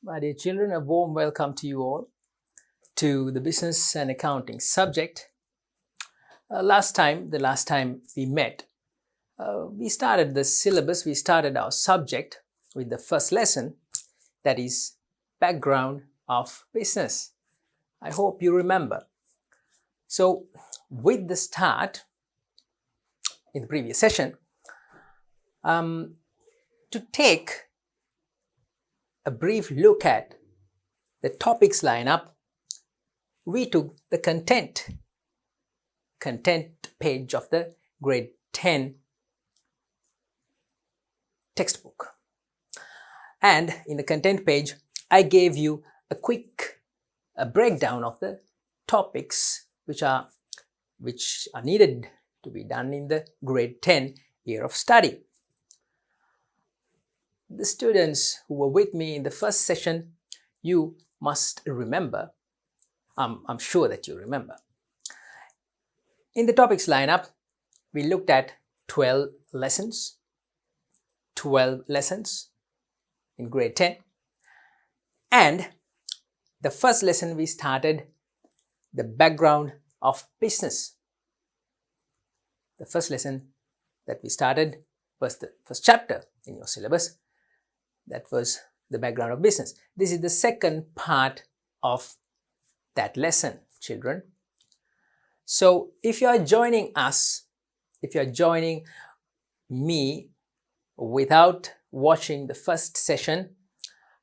My dear children, a warm welcome to you all to the business and accounting subject. The last time we met, we started the syllabus, we started our subject with the first lesson, that is background of business. I hope you remember. So with the start in the previous session, to take a brief look at the topics lineup, we took the content page of the grade 10 textbook. And in the content page, I gave you a quick breakdown of the topics which are needed to be done in the grade 10 year of study. The students who were with me in the first session, you must remember, I'm sure that you remember. In the topics lineup, we looked at 12 lessons in grade 10. And the first lesson we started the background of business. The first lesson that we started was the first chapter in your syllabus. That was the background of business. This is the second part of that lesson, children. So if you are joining us, if you are joining me without watching the first session,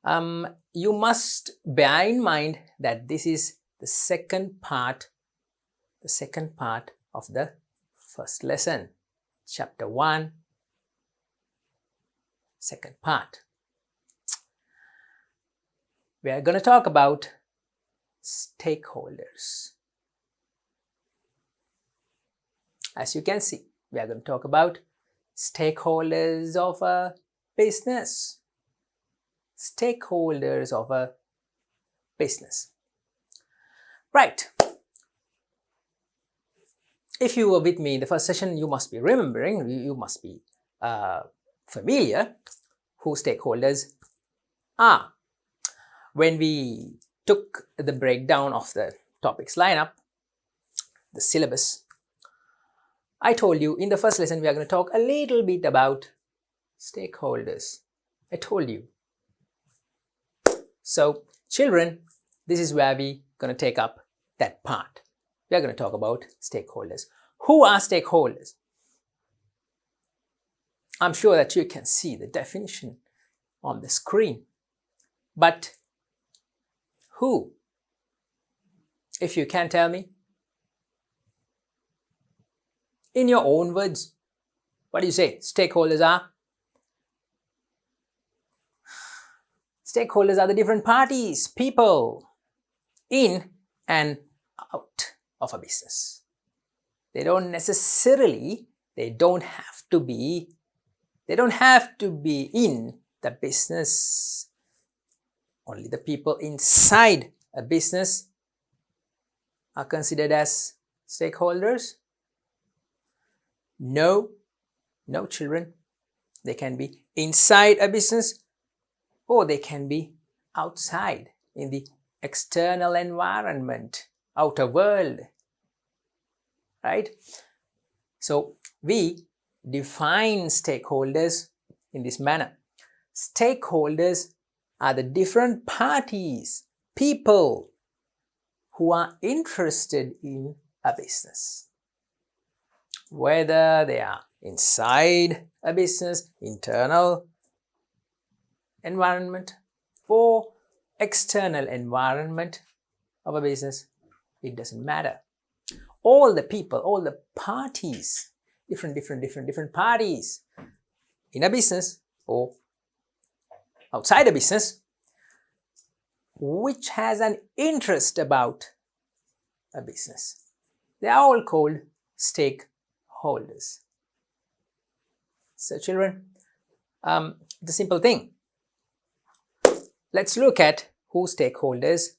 you must bear in mind that this is the second part of the first lesson, chapter 1, second part. We are going to talk about stakeholders. As you can see, we are going to talk about stakeholders of a business. Stakeholders of a business. Right. If you were with me in the first session, you must be remembering, you must be familiar who stakeholders are. When we took the breakdown of the topics lineup, the syllabus, I told you in the first lesson we are going to talk a little bit about stakeholders. I told you. So children, this is where we are going to take up that part. We are going to talk about stakeholders. Who are stakeholders? I'm sure that you can see the definition on the screen. But who? If you can tell me. In your own words, what do you say stakeholders are? Stakeholders are the different parties, people in and out of a business. They don't have to be in the business. Only the people inside a business are considered as stakeholders. No, children. They can be inside a business or they can be outside in the external environment, outer world. Right? So we define stakeholders in this manner. Stakeholders are the different parties, people who are interested in a business. Whether they are inside a business, internal environment, or external environment of a business, it doesn't matter. All the people, all the parties, different parties in a business or outside a business, which has an interest about a business. They are all called stakeholders. So children, the simple thing. Let's look at which stakeholders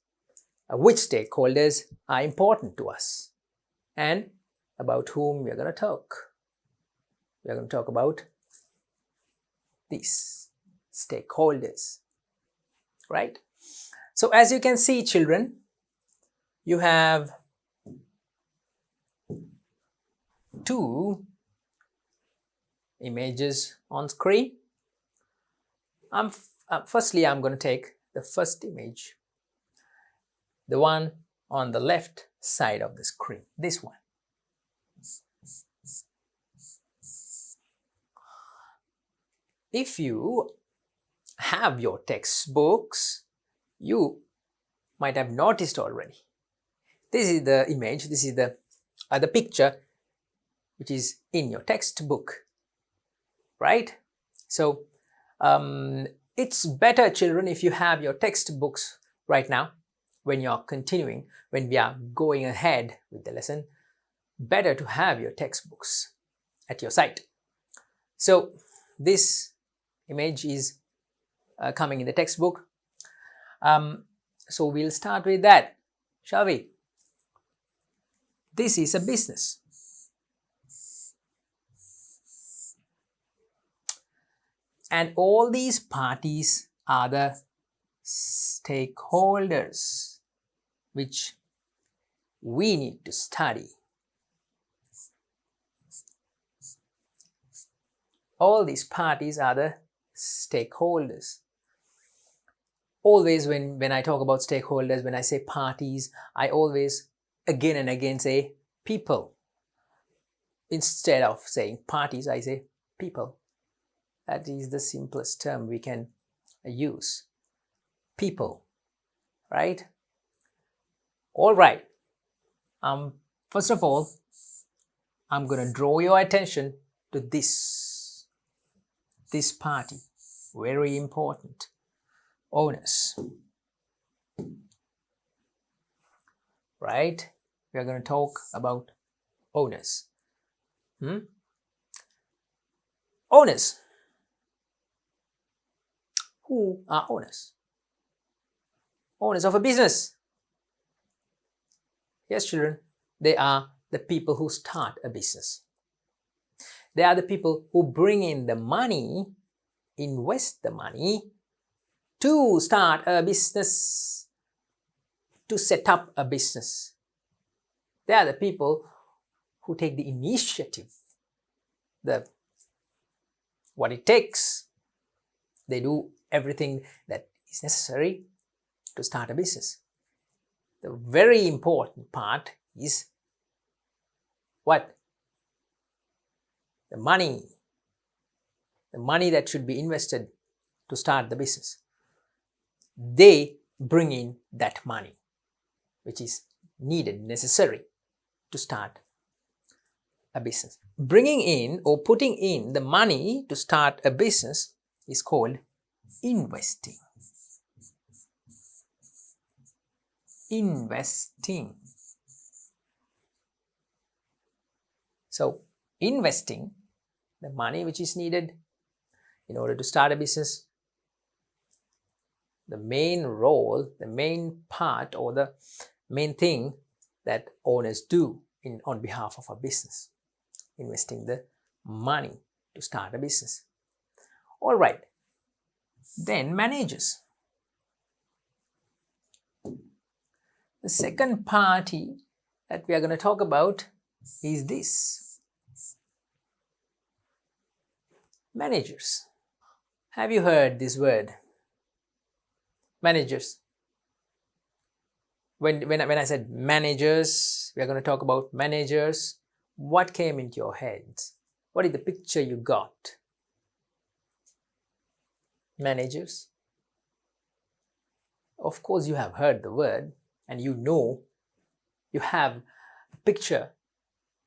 are important to us and about whom we are going to talk. We are going to talk about these stakeholders. right? So as you can see, children, you have two images on screen. Firstly, I'm going to take the first image, the one on the left side of the screen, this one. If you have your textbooks, you might have noticed already. This is the image, this is the picture which is in your textbook, right? So it's better, children, if you have your textbooks right now when you're continuing, when we are going ahead with the lesson. Better to have your textbooks at your side. So this image is coming in the textbook. So we'll start with that, shall we? This is a business. And all these parties are the stakeholders which we need to study. All these parties are the stakeholders. Always when I talk about stakeholders, when I say parties, I always again and again say people. Instead of saying parties, I say people. That is the simplest term we can use. People, right? All right. First of all, I'm going to draw your attention to this party. Very important. Owners. Right? We are going to talk about owners. Owners. Who are owners? Owners of a business. Yes, children, they are the people who start a business. They are the people who bring in the money, invest the money to start a business, to set up a business. They are the people who take the initiative, what it takes. They do everything that is necessary to start a business. The very important part is what? The money. The money that should be invested to start the business. They bring in that money which is needed, necessary to start a business. Bringing in or putting in the money to start a business is called investing. Investing. So, investing the money which is needed in order to start a business, the main role, the main part, or the main thing that owners do on behalf of a business, investing the money to start a business. All right. Then managers. The second party that we are going to talk about is this. Managers. Have you heard this word? Managers. When I said managers, we are going to talk about managers. What came into your heads? What is the picture you got? Managers. Of course, you have heard the word and you know, you have a picture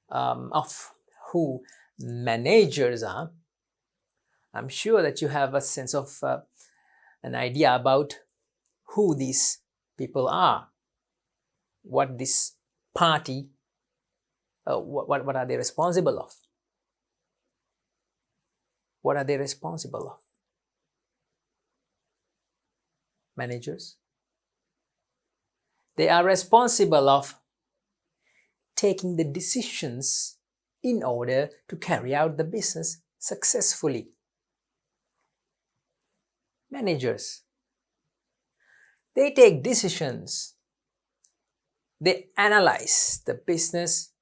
of who managers are. I'm sure that you have a sense of an idea about who these people are, what this party, what are they responsible of? What are they responsible of? Managers. They are responsible of taking the decisions in order to carry out the business successfully. Managers. They take decisions, they analyze the business,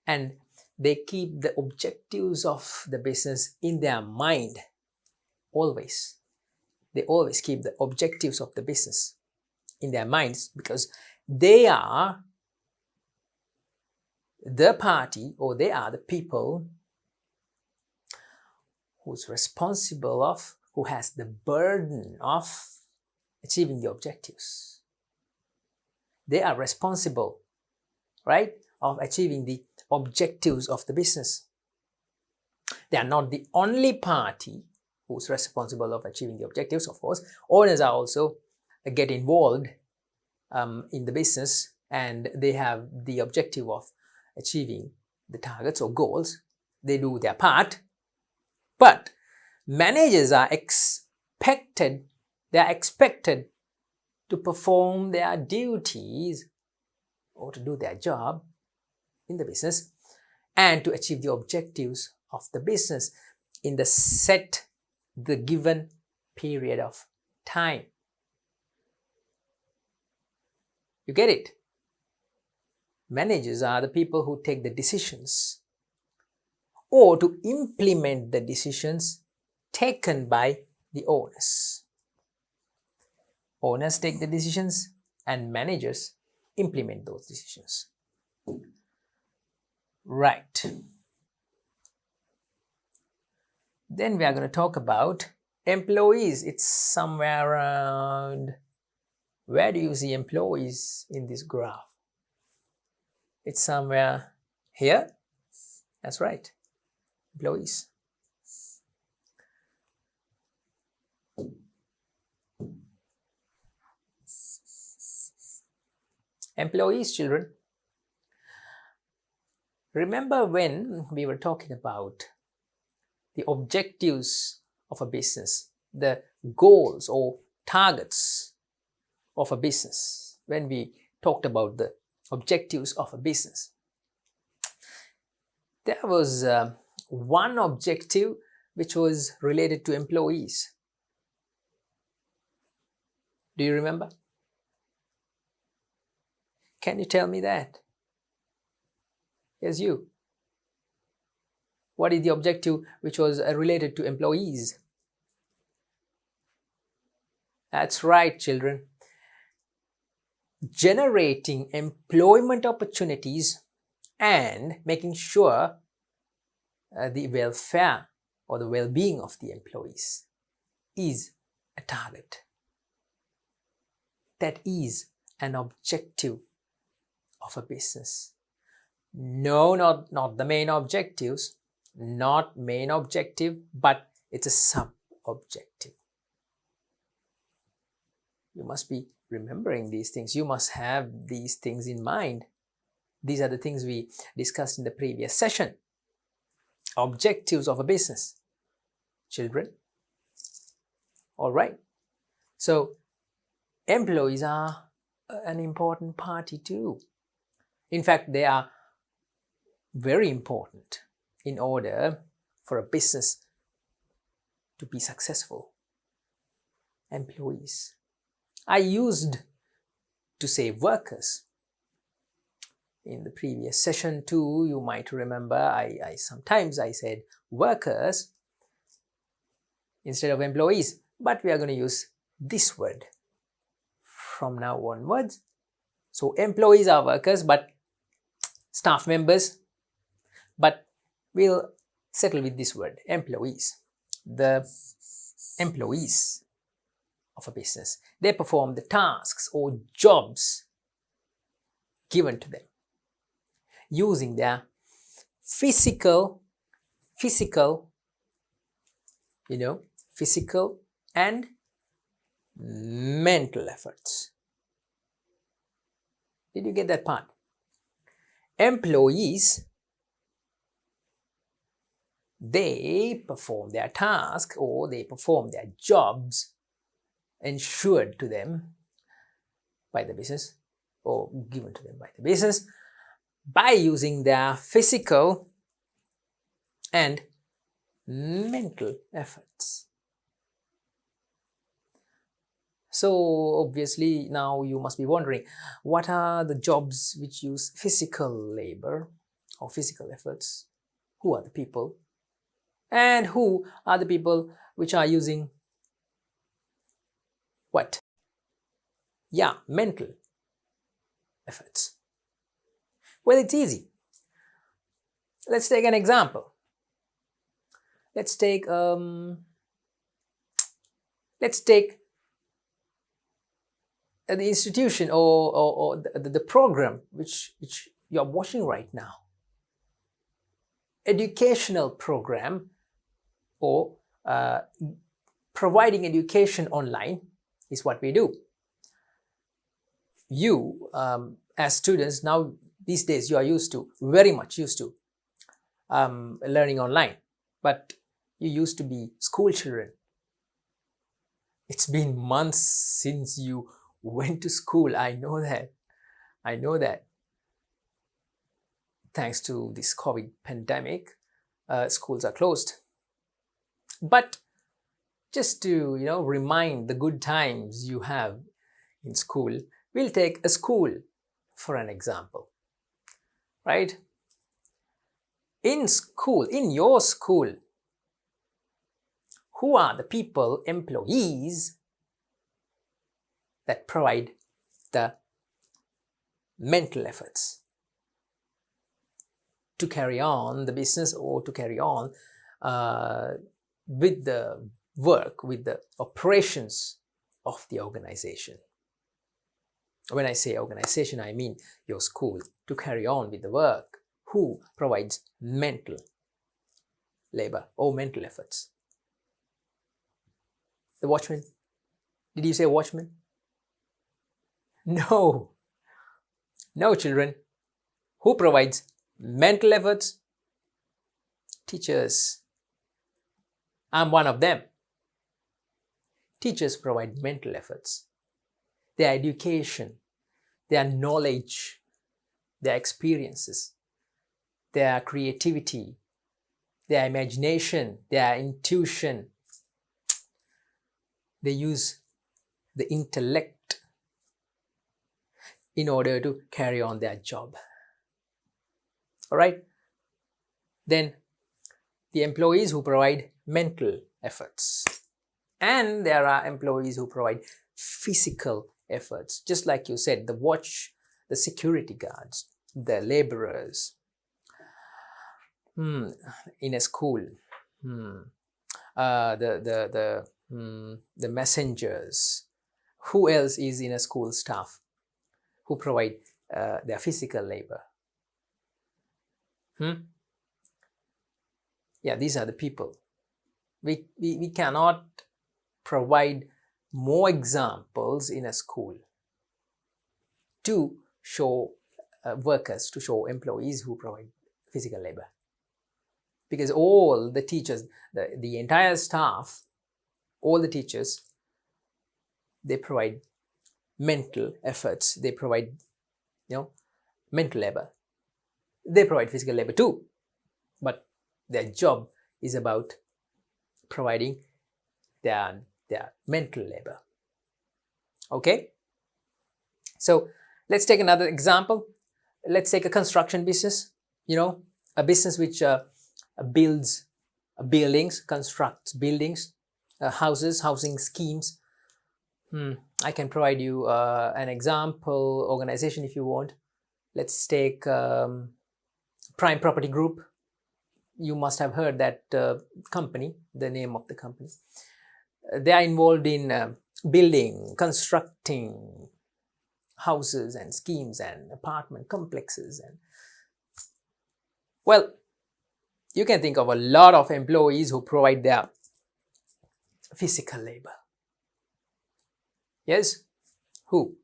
and they keep the objectives of the business in their mind always. They always keep the objectives of the business in their minds because they are the party, or they are the people who's responsible of, who has the burden of achieving the objectives. They are responsible, right, of achieving the objectives of the business. They are not the only party who's responsible of achieving the objectives, of course. Owners are also get involved in the business, and they have the objective of achieving the targets or goals. They do their part, but managers are expected to perform their duties or to do their job in the business and to achieve the objectives of the business in the given period of time. You get it? Managers are the people who take the decisions or to implement the decisions taken by the owners. Owners take the decisions and managers implement those decisions. Right. Then we are going to talk about employees. It's somewhere around, where do you see employees in this graph? It's somewhere here. That's right. Employees. Employees, children. Remember when we were talking about the objectives of a business, the goals or targets of a business, when we talked about the objectives of a business, there was one objective which was related to employees. Do you remember? Can you tell me that? Yes, you. What is the objective which was related to employees? That's right, children. Generating employment opportunities and making sure the welfare or the well-being of the employees is a target. That is an objective of a business. No, not the main objectives, not main objective, but it's a sub-objective. You must be remembering these things. You must have these things in mind. These are the things we discussed in the previous session. Objectives of a business. Children. All right. So, employees are an important party too. In fact, they are very important in order for a business to be successful. Employees. I used to say workers. In the previous session too, you might remember, sometimes I said workers instead of employees, but we are going to use this word from now onwards. So employees are workers, but staff members, but we'll settle with this word, employees. The employees of a business, they perform the tasks or jobs given to them using their physical and mental efforts. Did you get that part? Employees, they perform their task or they perform their jobs ensured to them by the business or given to them by the business by using their physical and mental efforts. So obviously now you must be wondering, what are the jobs which use physical labor or physical efforts? Who are the people? And who are the people which are using what? Yeah, mental efforts. Well, it's easy. Let's take an example. Let's take the institution or the program which you're watching right now. Educational program, or providing education online, is what we do. You as students now these days, you are very much used to learning online, but you used to be school children. It's been months since you went to school. I know that. Thanks to this COVID pandemic, schools are closed. But just to remind the good times you have in school, we'll take a school for an example, right? In your school, who are the people, employees, that provide the mental efforts to carry on the business, or to carry on with the work, with the operations of the organization? When I say organization, I mean your school, to carry on with the work. Who provides mental labor or mental efforts? The watchman? Did you say watchman? No, children. Who provides mental efforts? Teachers. I'm one of them. Teachers provide mental efforts. Their education, their knowledge, their experiences, their creativity, their imagination, their intuition. They use the intellect in order to carry on their job. All right? Then the employees who provide mental efforts. And there are employees who provide physical efforts. Just like you said, the watch, the security guards, the laborers in a school, the messengers. Who else is in a school staff who provide their physical labor? Yeah, these are the people. We cannot provide more examples in a school to show workers, to show employees who provide physical labor. Because all the teachers, the entire staff, all the teachers, they provide mental efforts. They provide, mental labor. They provide physical labor too, but their job is about providing their mental labor. Okay? So let's take another example. Let's take a construction business, a business which builds buildings, constructs buildings, houses, housing schemes. I can provide you an example organization if you want. Let's take Prime Property Group. You must have heard that company, the name of the company. They are involved in building, constructing houses and schemes and apartment complexes. And well, you can think of a lot of employees who provide their physical labor. Yes? Who?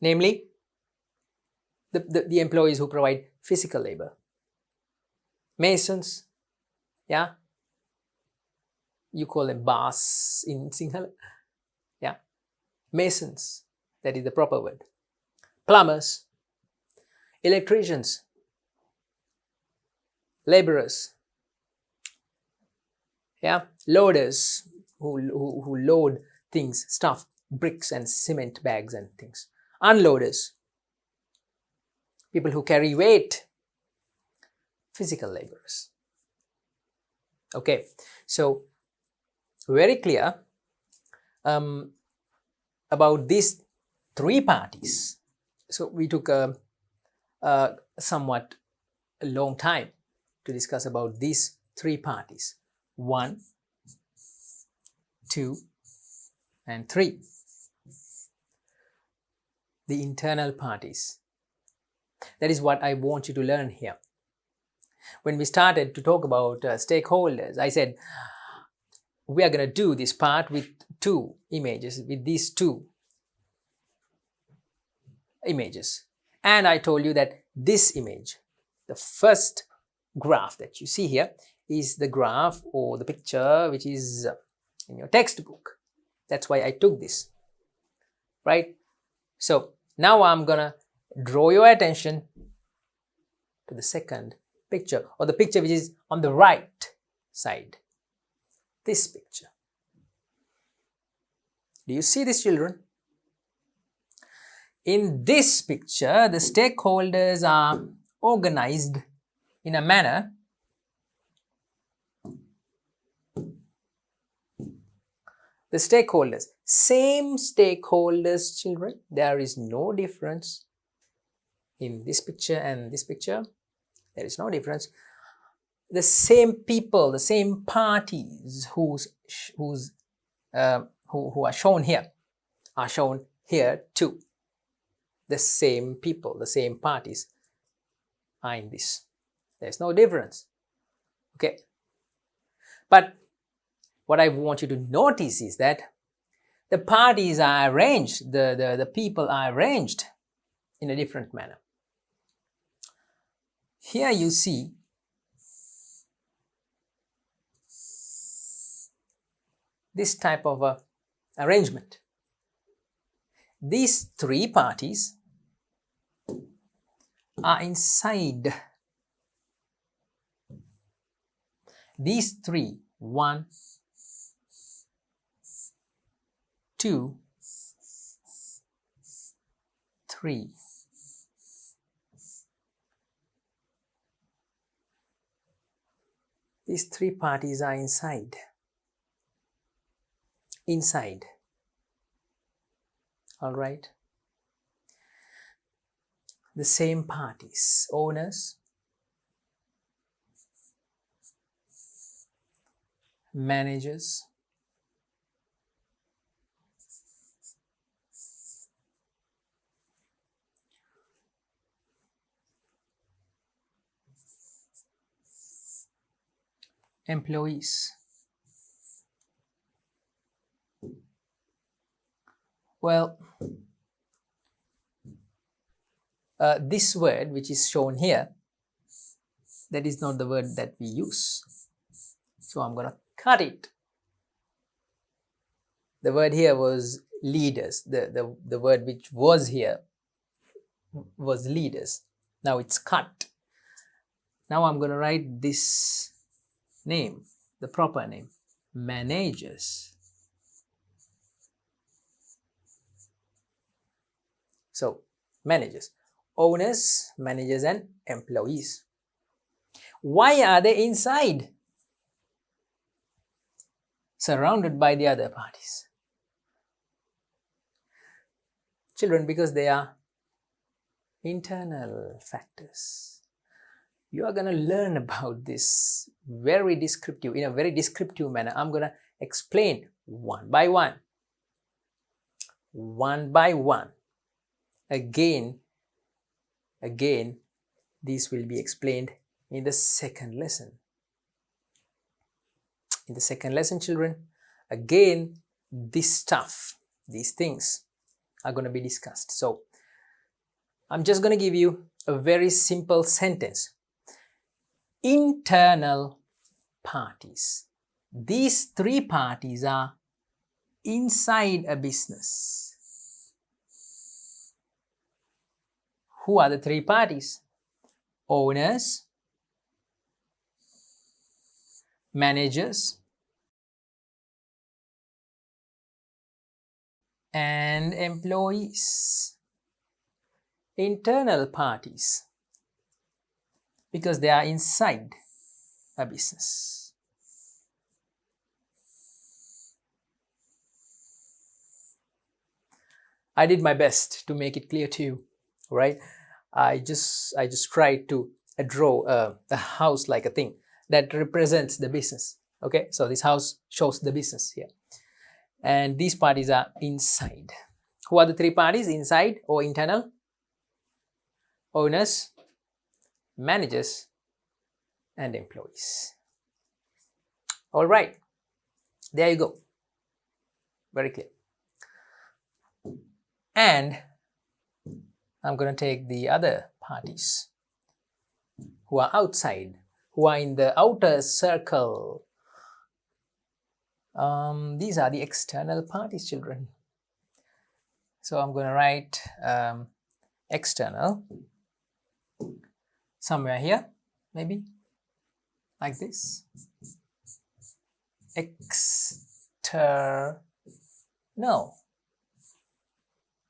Namely, the employees who provide physical labor. Masons, yeah? You call them bas in Sinhala. Yeah? Masons, that is the proper word. Plumbers, electricians, laborers, yeah? Loaders who load things, stuff bricks and cement bags and things. Unloaders, people who carry weight, physical laborers. Okay, so very clear about these three parties. So we took a somewhat a long time to discuss about these three parties: 1, 2, and 3. The internal parties. That is what I want you to learn here. When we started to talk about stakeholders, I said we are going to do this part with two images, with these two images. And I told you that this image, the first graph that you see here, is the graph or the picture which is in your textbook. That's why I took this, right? So now I'm gonna draw your attention to the second picture, or the picture which is on the right side. This picture. Do you see this, children? In this picture, the stakeholders are organized in a manner the stakeholders, same stakeholders, children. There is no difference in this picture and this picture. There is no difference. The same people, the same parties who are shown here are shown here too. The same people, the same parties are in this. There is no difference. Okay. But what I want you to notice is that the parties are arranged, the people are arranged in a different manner. Here you see this type of arrangement. These three parties are inside these three. 1, 2, 3. These three parties are inside. All right. The same parties, owners, managers, employees. Well, this word which is shown here, that is not the word that we use. So I'm going to cut it. The word here was leaders. The word which was here was leaders. Now it's cut. Now I'm going to write this name, the proper name, managers. So managers, owners, managers and employees. Why are they inside? Surrounded by the other parties. Children, because they are internal factors. You are going to learn about this very descriptive, in a very descriptive manner. I'm going to explain one by one. One by one. Again, these will be explained in the second lesson. In the second lesson, children, again, this stuff, these things are going to be discussed. So, I'm just going to give you a very simple sentence. Internal parties. These three parties are inside a business. Who are the three parties? Owners, managers, and employees. Internal parties, because they are inside a business. I did my best to make it clear to you, right? I just tried to draw a house like a thing that represents the business. Okay, so this house shows the business here, and these parties are inside. Who are the three parties inside or internal? Owners, managers, and employees. All right, there you go. Very clear. And I'm going to take the other parties who are outside, who are in the outer circle. These are the external parties, children. So I'm going to write external somewhere here, maybe like this. External.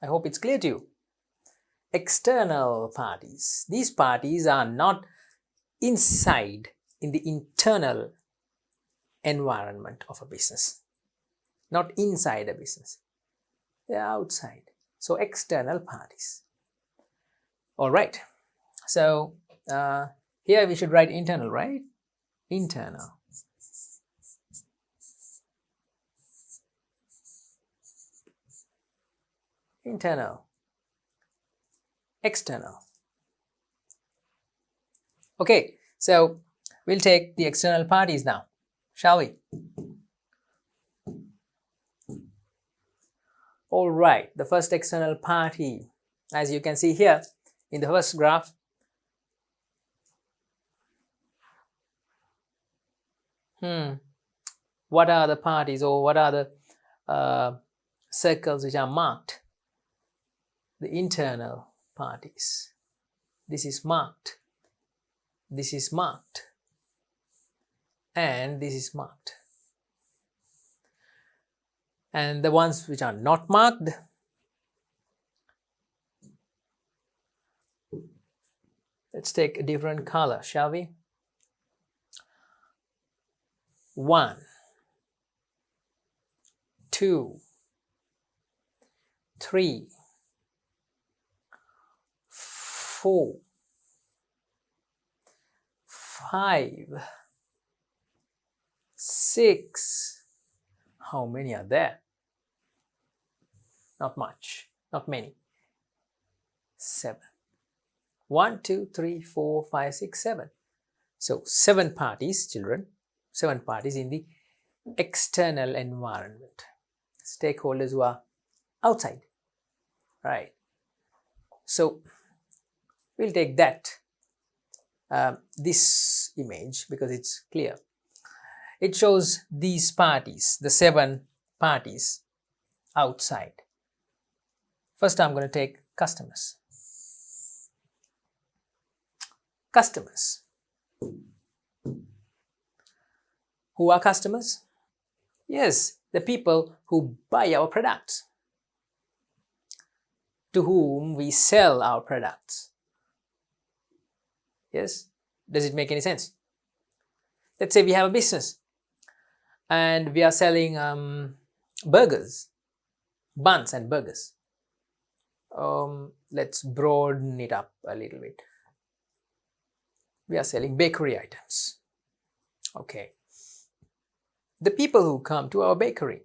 I hope it's clear to you. External parties. These parties are not inside in the internal environment of a business. Not inside a business. They are outside. So external parties. All right. So here we should write internal, right? Internal. Internal. External. Okay, so we'll take the external parties now, shall we? All right, the first external party, as you can see here in the first graph, what are the parties, or what are the circles which are marked? The internal parties. This is marked. This is marked. And this is marked. And the ones which are not marked, let's take a different color, shall we? 1, 2, 3, 4, 5, 6. How many are there? Not much, not many. 7. 1, 2, 3, 4, 5, 6, 7. So 7 parties, children. 7 parties in the external environment. Stakeholders who are outside, right? So we'll take that, this image, because it's clear. It shows these parties, the 7 parties outside. First, I'm going to take customers. Customers. Who are customers? Yes, the people who buy our products, to whom we sell our products. Yes? Does it make any sense? Let's say we have a business and we are selling burgers, buns and burgers. Let's broaden it up a little bit. We are selling bakery items. Okay. The people who come to our bakery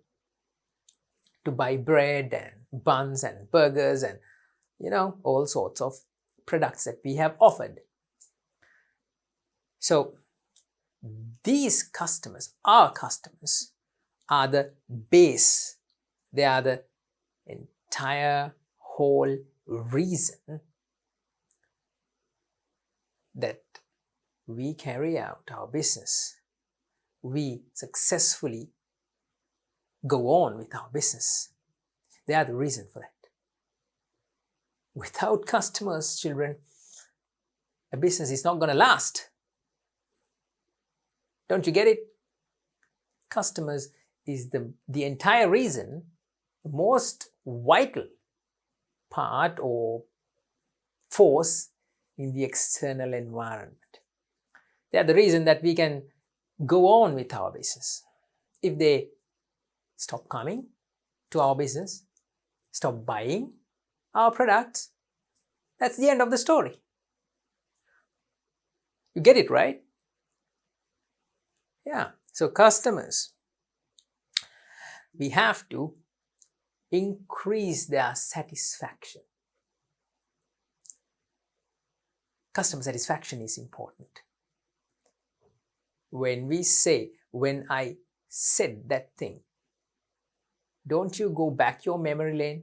to buy bread and buns and burgers and, you know, all sorts of products that we have offered. So these customers, our customers, are the base. They are the entire whole reason that we carry out our business. We successfully go on with our business. They are the reason for that. Without customers, children, a business is not going to last. Don't you get it? Customers is the entire reason, the most vital part or force in the external environment. They are the reason that we can go on with our business. If they stop coming to our business, stop buying our products, that's the end of the story. You get it, right? Yeah. So customers, we have to increase their satisfaction. Customer satisfaction is important. When I said that thing, don't you go back your memory lane,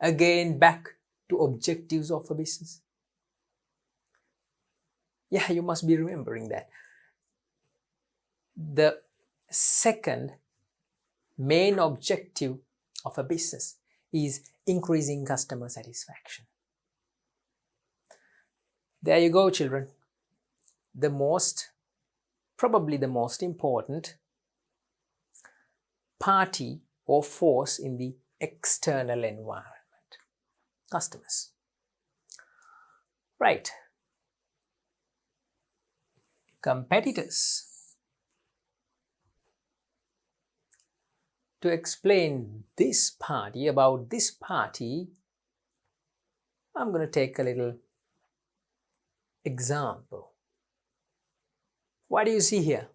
again back to objectives of a business? Yeah, you must be remembering that. The second main objective of a business is increasing customer satisfaction. There you go, children. Probably the most important party or force in the external environment. Customers. Right. Competitors. To explain this party, about this party, I'm going to take a little example. What do you see here?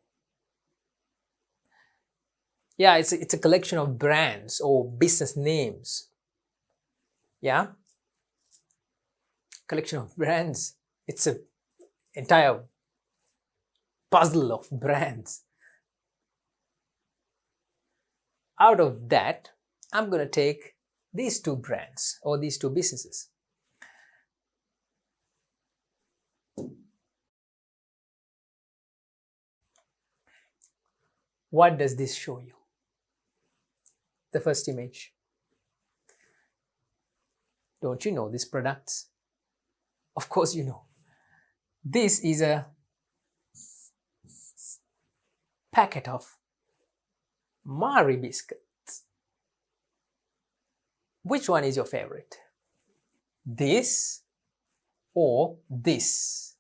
Yeah, it's a collection of brands or business names. Yeah? Collection of brands. It's an entire puzzle of brands. Out of that, I'm going to take these two brands or these two businesses. What does this show you? The first image. Don't you know these products? Of course you know. This is a packet of Marie biscuits. Which one is your favorite? This or this?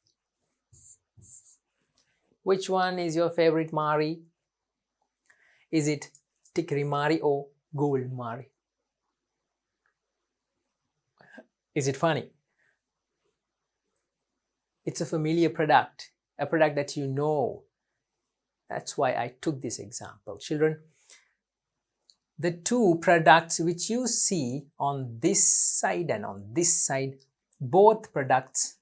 Which one is your favorite Marie? Is it Tikri Marie or Gold Marie? Is it funny? It's a familiar product, a product that you know. That's why I took this example. Children, the two products which you see on this side and on this side, both products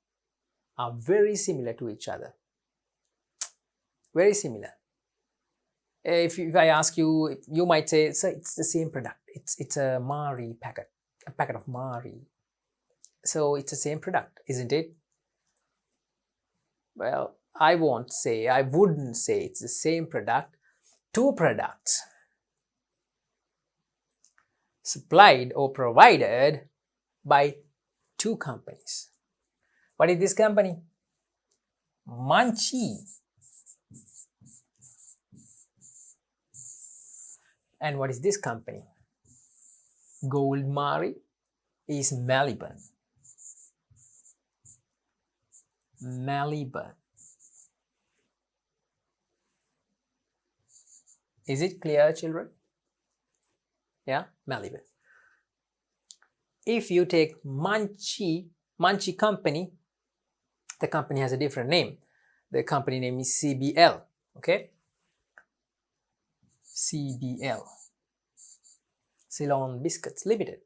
are very similar to each other. Very similar. If I ask you, you might say, so it's the same product. It's a Marie packet, a packet of Marie. So it's the same product, isn't it? Well, I wouldn't say it's the same product. Two products supplied or provided by two companies. What is this company? Munchie. And what is this company? Gold Marie is Melbourne. Melbourne. Is it clear, children? Yeah, Melbourne. If you take Munchie company, the company has a different name. The company name is CBL. Okay? CBL. Ceylon Biscuits Limited.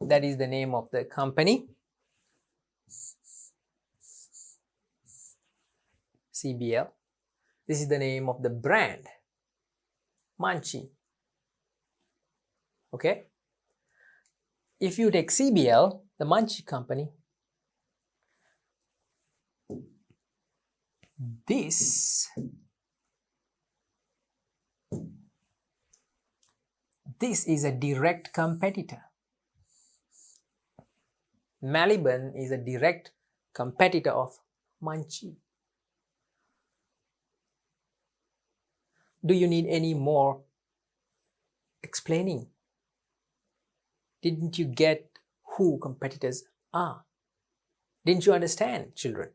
That is the name of the company. CBL. This is the name of the brand. Munchie. Okay? If you take CBL, the Munchie company, this is a direct competitor. Melbourne is a direct competitor of Munchie. Do you need any more explaining? Didn't you get who competitors are? Didn't you understand, children?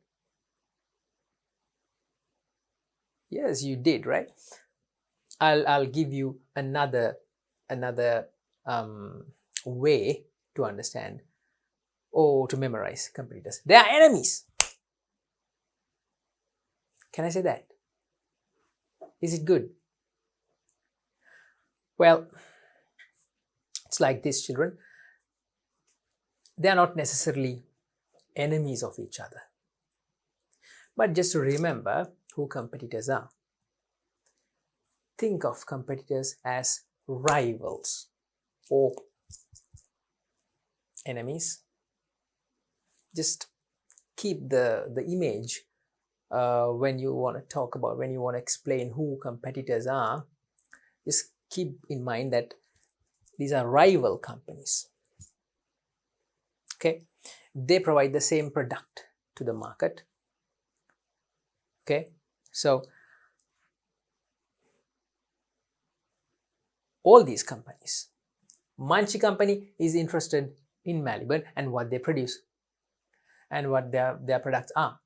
Yes, you did, right? I'll give you another way to understand or to memorize competitors. They are enemies. Can I say that? Is it good? Well, it's like this, children. They are not necessarily enemies of each other. But just to remember who competitors are. Think of competitors as rivals or enemies. Just keep the image when you want to talk about, when you want to explain who competitors are. Just keep in mind that these are rival companies. Okay, they provide the same product to the market. Okay, so all these companies, Munchie company is interested in Maliban and what they produce and what their products are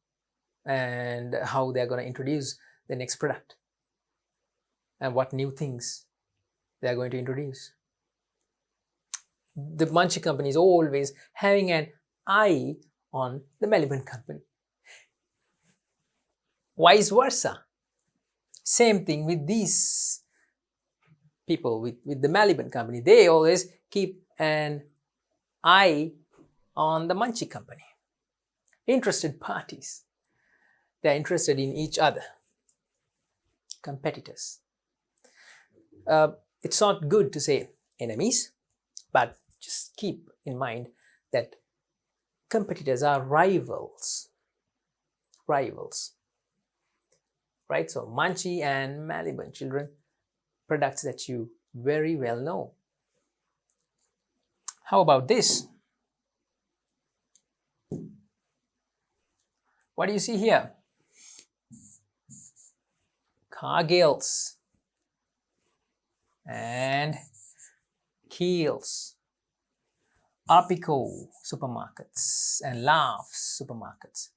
and how they're going to introduce the next product and what new things they're going to introduce. The Munchie company is always having an eye on the Maliban company. Vice versa. Same thing with these people with the Maliban company. They always keep an eye on the Munchie company. Interested parties. They're interested in each other. Competitors. It's not good to say enemies, but just keep in mind that competitors are rivals. Rivals. Right? So Munchie and Maliban, children, products that you very well know. How about this? What do you see here? Cargill's and Kiehl's, Apico supermarkets and Laughs supermarkets.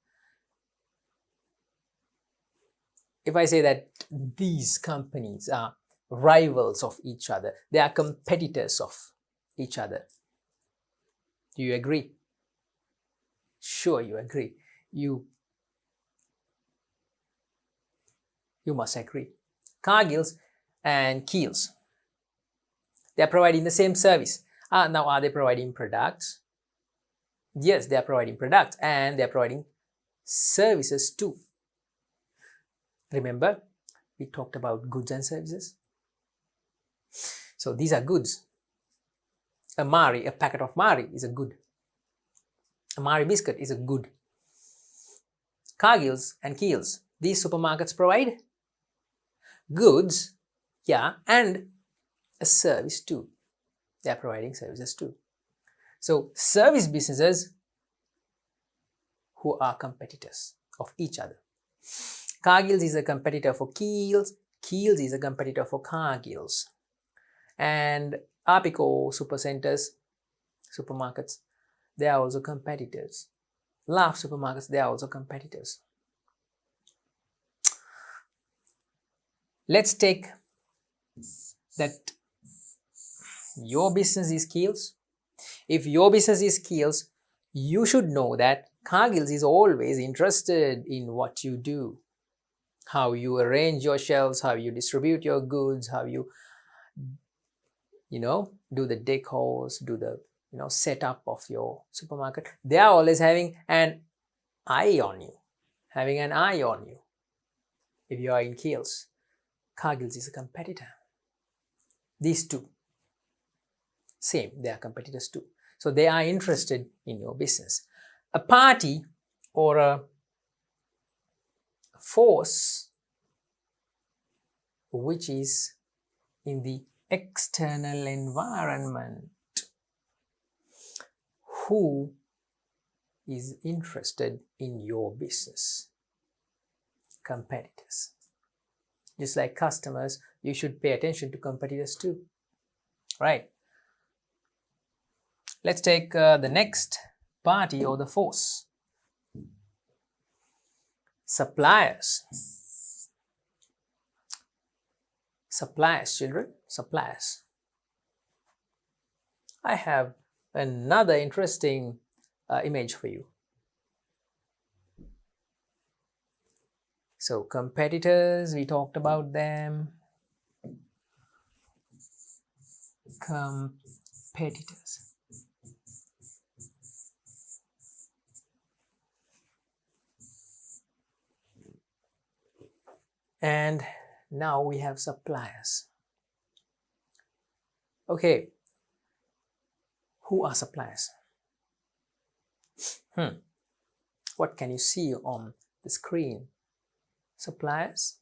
If I say that these companies are rivals of each other, they are competitors of each other, do you agree? Sure, you agree. You must agree. Cargill's and Kiehl's, they are providing the same service. Now, are they providing products? Yes, they are providing products and they are providing services too. Remember, we talked about goods and services. So these are goods. A packet of Marie is a good. A Marie biscuit is a good. Cargill's and Kiehl's, these supermarkets provide goods, yeah, and a service too. They are providing services too. So service businesses who are competitors of each other. Cargill's is a competitor for Kiehl's. Kiehl's is a competitor for Cargill's. And Apico supercenters, supermarkets, they are also competitors. Laugh supermarkets, they are also competitors. Let's take that your business is Kiehl's. If your business is Kiehl's, you should know that Cargill's is always interested in what you do, how you arrange your shelves, how you distribute your goods, how you do the decors, do the setup of your supermarket. They are always having an eye on you, if you are in Kiehl's. Cargill's is a competitor. These two, same, they are competitors too. So they are interested in your business. A party or a force which is in the external environment, who is interested in your business? Competitors. Just like customers, you should pay attention to competitors too. right? Let's take the next party or the force. Suppliers. Suppliers, children, suppliers. I have another interesting image for you. So competitors, we talked about them. Competitors. And now we have suppliers. Okay, who are suppliers? What can you see on the screen? Suppliers?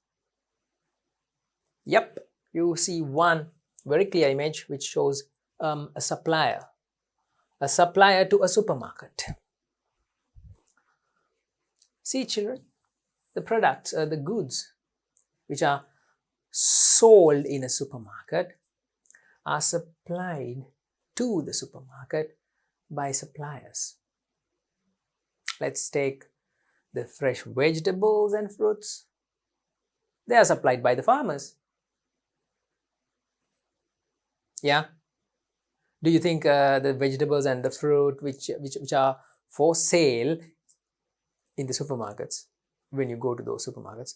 Yep, you see one very clear image which shows a supplier to a supermarket. See, children, the products, the goods which are sold in a supermarket are supplied to the supermarket by suppliers. Let's take the fresh vegetables and fruits. They are supplied by the farmers. Yeah. Do you think the vegetables and the fruit which are for sale in the supermarkets, when you go to those supermarkets,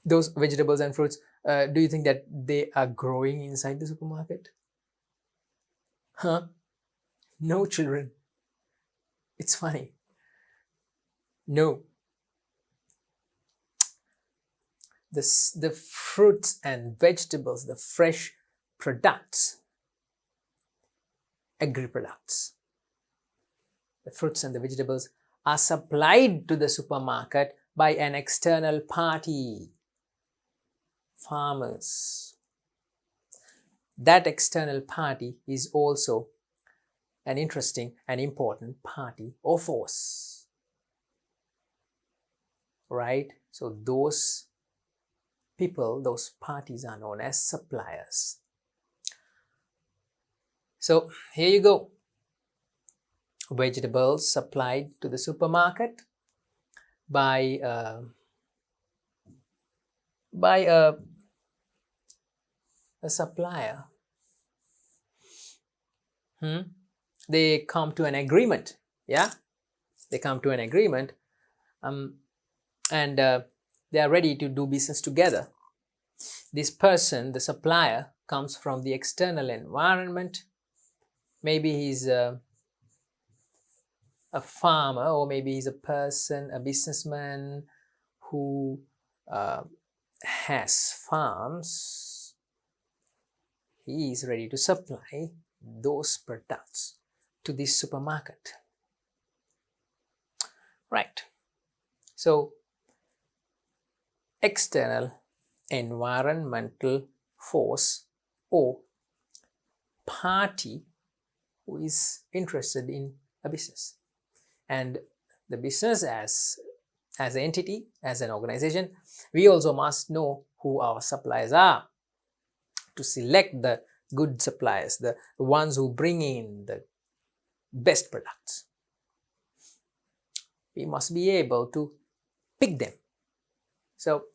those vegetables and fruits, do you think that they are growing inside the supermarket? Huh? No, children. It's funny. No. The fruits and vegetables, the fresh products, agri-products, the fruits and the vegetables are supplied to the supermarket by an external party, farmers. That external party is also an interesting and important party or force, right? So those people, those parties are known as suppliers. So here you go. Vegetables supplied to the supermarket by a supplier. They come to an agreement. Yeah, they come to an agreement, and they are ready to do business together. This person, the supplier, comes from the external environment. Maybe he's a farmer, or maybe he's a person, a businessman who has farms. He is ready to supply those products to this supermarket. Right. So external environmental force or party who is interested in a business, and the business as an entity, as an organization, we also must know who our suppliers are to select the good suppliers, the ones who bring in the best products. We must be able to pick them. So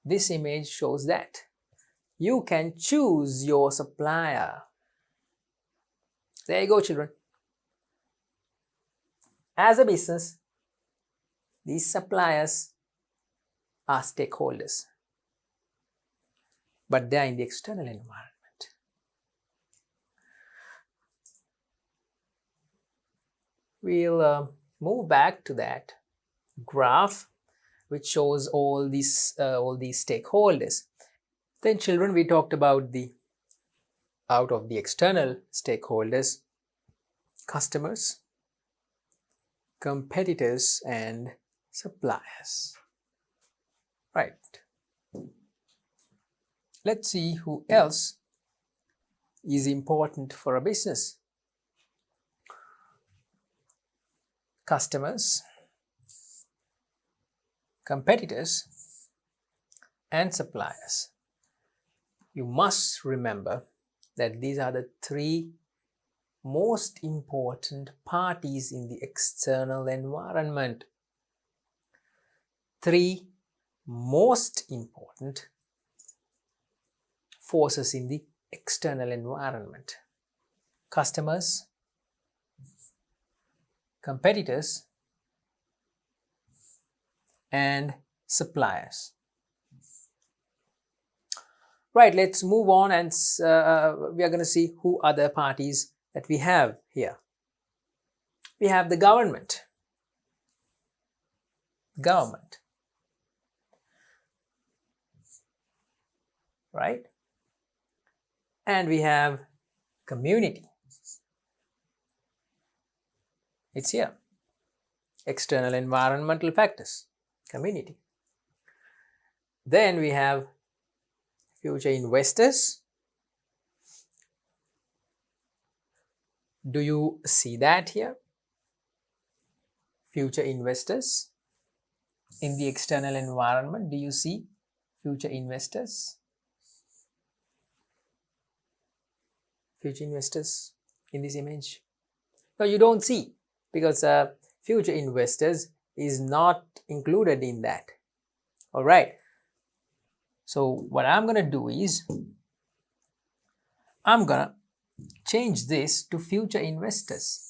this image shows that you can choose your supplier. There you go, children. As a business, these suppliers are stakeholders, but they are in the external environment. We'll move back to that graph which shows all these stakeholders. Then, children, we talked about out of the external stakeholders, customers, competitors, and suppliers. Right. Let's see who else is important for a business. Customers, competitors, and suppliers. You must remember that these are the three most important parties in the external environment. Three most important forces in the external environment: customers, competitors, and suppliers. Right, let's move on, and we are going to see who other parties that we have here. We have the government. Right? And we have community. It's here. External environmental factors, community. Then we have future investors. Do you see that here? Future investors in the external environment. Do you see future investors? Future investors in this image? No, you don't see, because future investors is not included in that. All right. So what I'm going to do is, I'm going to change this to future investors.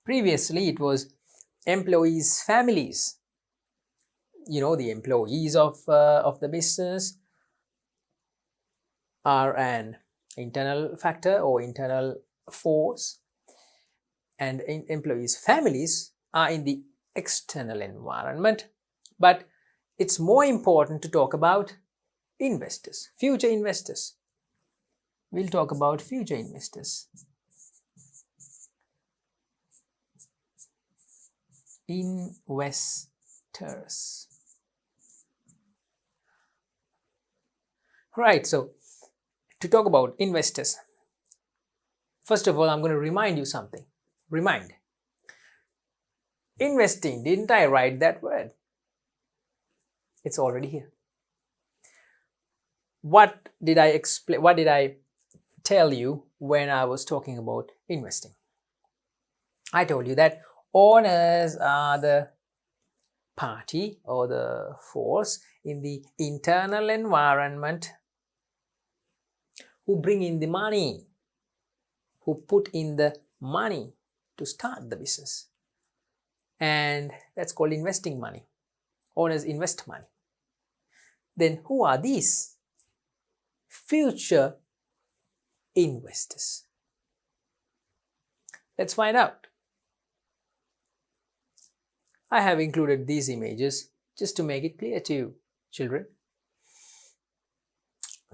Previously, it was employees' families. You know, the employees of the business are an internal factor or internal force, and employees' families are in the external environment. But it's more important to talk about investors, future investors. We'll talk about future investors. Investors. Right, so to talk about investors, first of all, I'm going to remind you something. Remind. Investing, didn't I write that word? It's already here. What did I explain? What did I tell you when I was talking about investing? I told you that owners are the party or the force in the internal environment who bring in the money, who put in the money to start the business. And that's called investing money. Owners invest money. Then who are these? Future investors. Let's find out. I have included these images just to make it clear to you, children.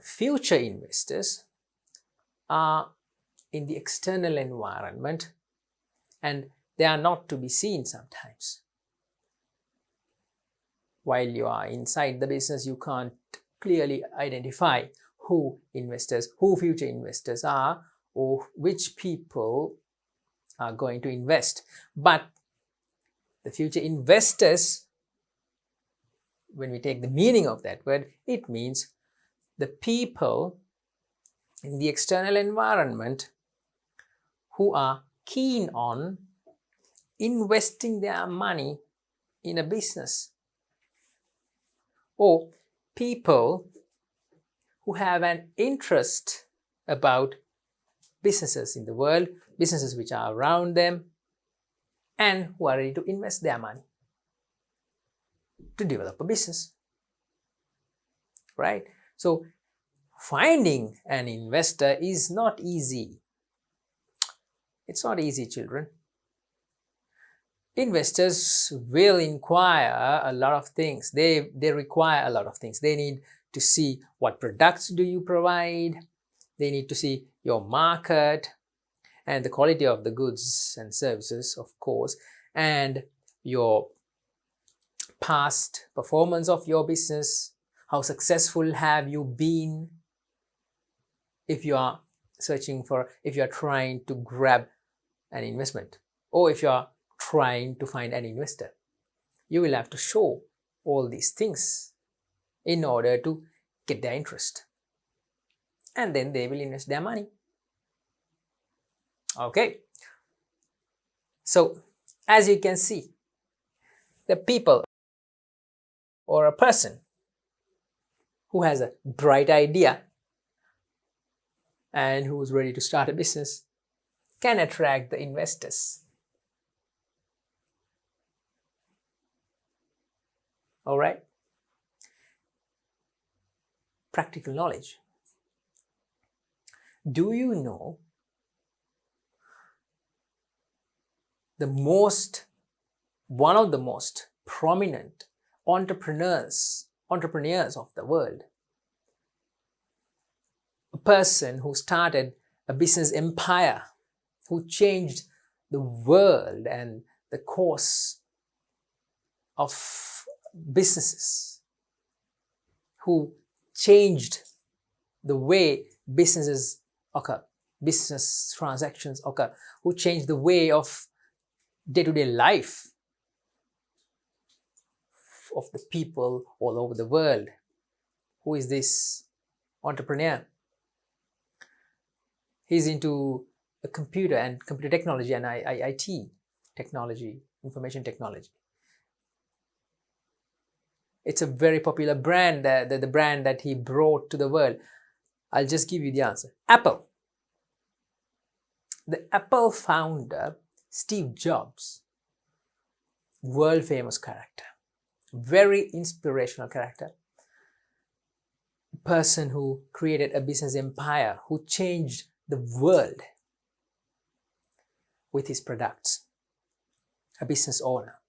Future investors are in the external environment, and they are not to be seen sometimes. While you are inside the business, you can't clearly identify who future investors are, or which people are going to invest. But the future investors, when we take the meaning of that word, it means the people in the external environment who are keen on investing their money in a business, or people who have an interest about businesses in the world, businesses which are around them, and who are ready to invest their money to develop a business. Right? So finding an investor is not easy. It's not easy, children. Investors will inquire a lot of things. They require a lot of things. They need to see what products do you provide. They need to see your market and the quality of the goods and services, of course, and your past performance of your business. How successful have you been? If you are trying to grab an investment, or if you are trying to find an investor, you will have to show all these things in order to get their interest, and then they will invest their money. Okay, so as you can see, the people or a person who has a bright idea and who is ready to start a business can attract the investors. All right, practical knowledge. Do you know one of the most prominent entrepreneurs of the world? A person who started a business empire, who changed the world and the course of businesses, who changed the way businesses occur, business transactions occur, who changed the way of day-to-day life of the people all over the world. Who is this entrepreneur? He's into a computer and computer technology and IT technology, information technology. It's a very popular brand, the brand that he brought to the world. I'll just give you the answer. Apple. The Apple founder, Steve Jobs, world famous character, very inspirational character, person who created a business empire, who changed the world with his products, a business owner,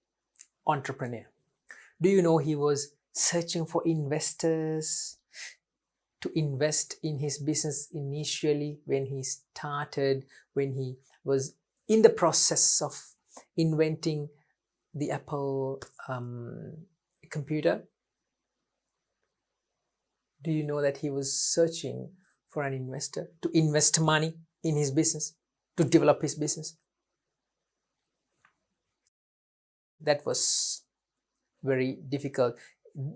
entrepreneur. Do you know he was searching for investors to invest in his business initially when he started, when he was in the process of inventing the Apple computer? Do you know that he was searching for an investor to invest money in his business, to develop his business? That was very difficult.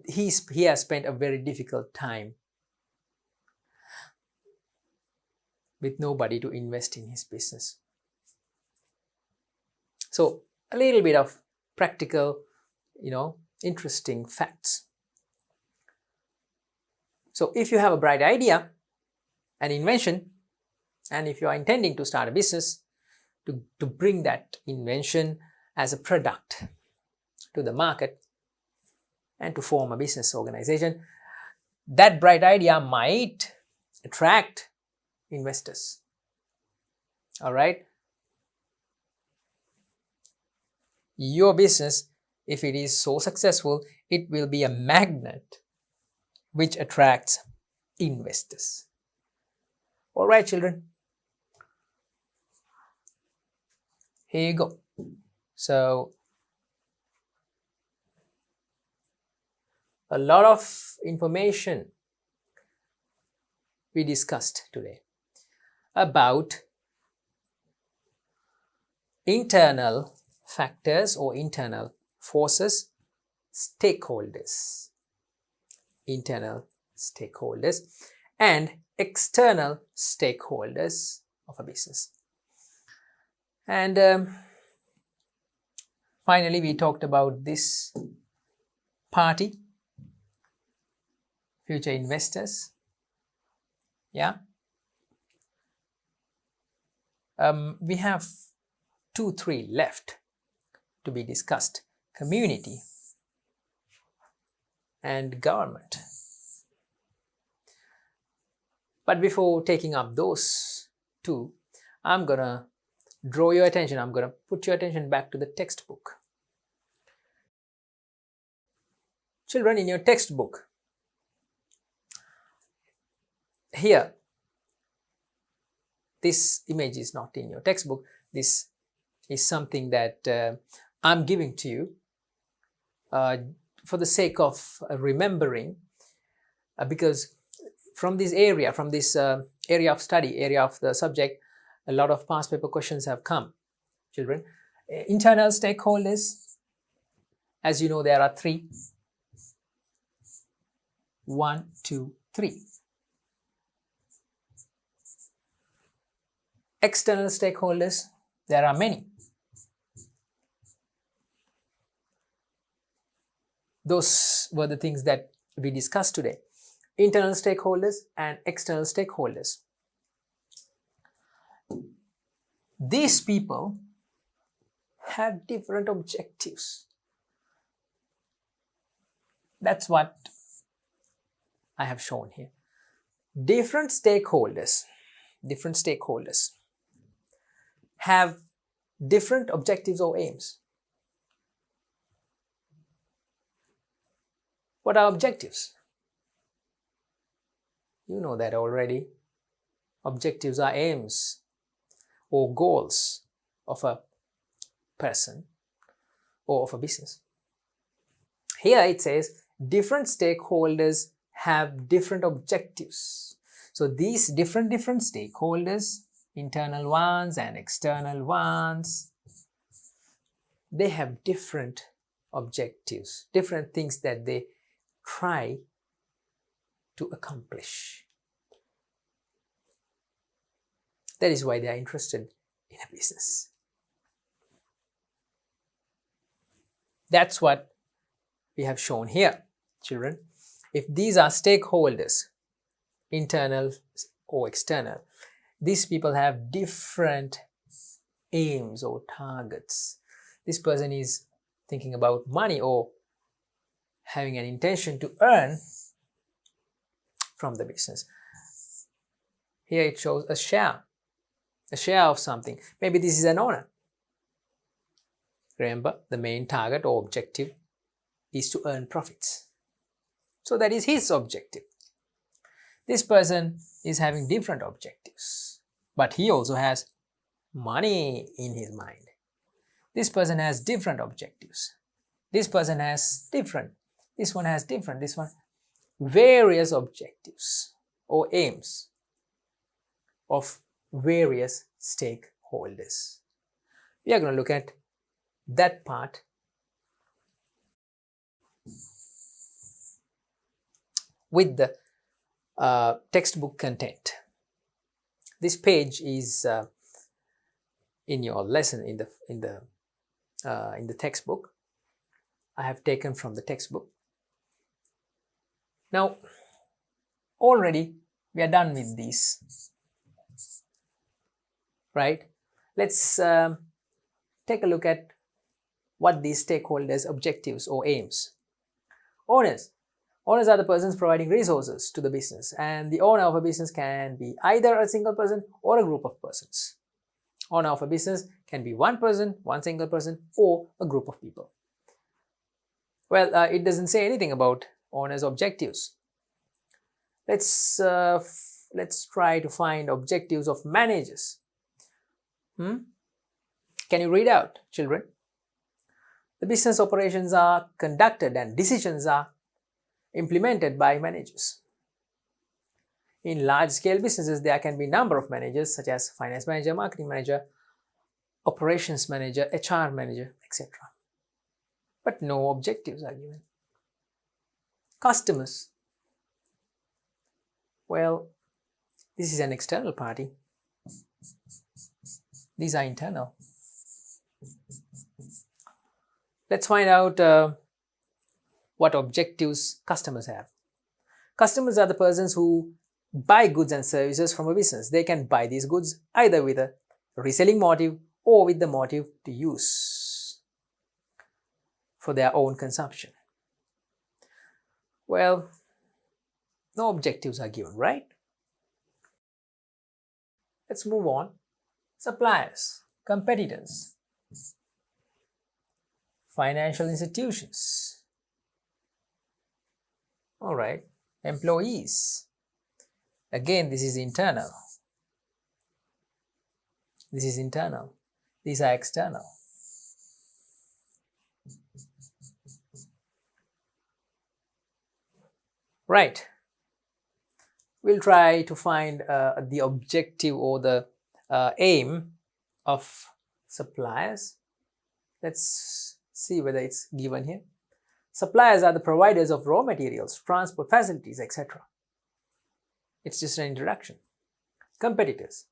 He has spent a very difficult time with nobody to invest in his business. So a little bit of practical, interesting facts. So if you have a bright idea, an invention, and if you are intending to start a business, to bring that invention as a product to the market and to form a business organization, that bright idea might attract investors. All right. Your business, if it is so successful, it will be a magnet which attracts investors. All right, children. Here you go. So, a lot of information we discussed today about internal factors or internal forces, stakeholders, internal stakeholders and external stakeholders of a business. And finally, we talked about this party, future investors. Yeah. We have 2-3 left to be discussed: community and government. But before taking up those two, I'm gonna draw your attention, I'm gonna put your attention back to the textbook. Children, in your textbook, here, this image is not in your textbook. This is something that I'm giving to you for the sake of remembering, because from this area, area of study, area of the subject, a lot of past paper questions have come. Children, internal stakeholders, as you know, there are 3. 1, 2, 3. External stakeholders, there are many. Those were the things that we discussed today. Internal stakeholders and external stakeholders. These people have different objectives. That's what I have shown here. Different stakeholders have different objectives or aims. What are objectives? You know that already. Objectives are aims or goals of a person or of a business. Here it says different stakeholders have different objectives. So these different stakeholders, internal ones and external ones, they have different objectives, different things that they try to accomplish. That is why they are interested in a business. That's what we have shown here, children. If these are stakeholders, internal or external, these people have different aims or targets. This person is thinking about money or having an intention to earn from the business. Here it shows a share of something. Maybe this is an owner. Remember, the main target or objective is to earn profits. So that is his objective. This person is having different objectives, but he also has money in his mind. This person has different objectives. This person has different. This one has different. This one. Various objectives or aims of various stakeholders. We are going to look at that part with the textbook content. This page is in your lesson in the textbook. I have taken from the textbook. Now, already we are done with these, right? Let's take a look at what these stakeholders' objectives or aims. Owners are the persons providing resources to the business, and the owner of a business can be either a single person or a group of persons. Owner of a business can be one person, one single person, or a group of people. Well, it doesn't say anything about owners' objectives. Let's try to find objectives of managers. Can you read out, children? The business operations are conducted and decisions are implemented by managers. In large-scale businesses, there can be a number of managers such as finance manager, marketing manager, operations manager, HR manager, etc. But no objectives are given. Customers. Well, this is an external party. These are internal. Let's find out what objectives customers have. Customers are the persons who buy goods and services from a business. They can buy these goods either with a reselling motive or with the motive to use for their own consumption. Well, no objectives are given, right? Let's move on. Suppliers, competitors, financial institutions. All right, employees. Again, this is internal. This is internal. These are external. Right. We'll try to find the objective or the aim of suppliers. Let's see whether it's given here. Suppliers are the providers of raw materials, transport facilities, etc. It's just an introduction. Competitors.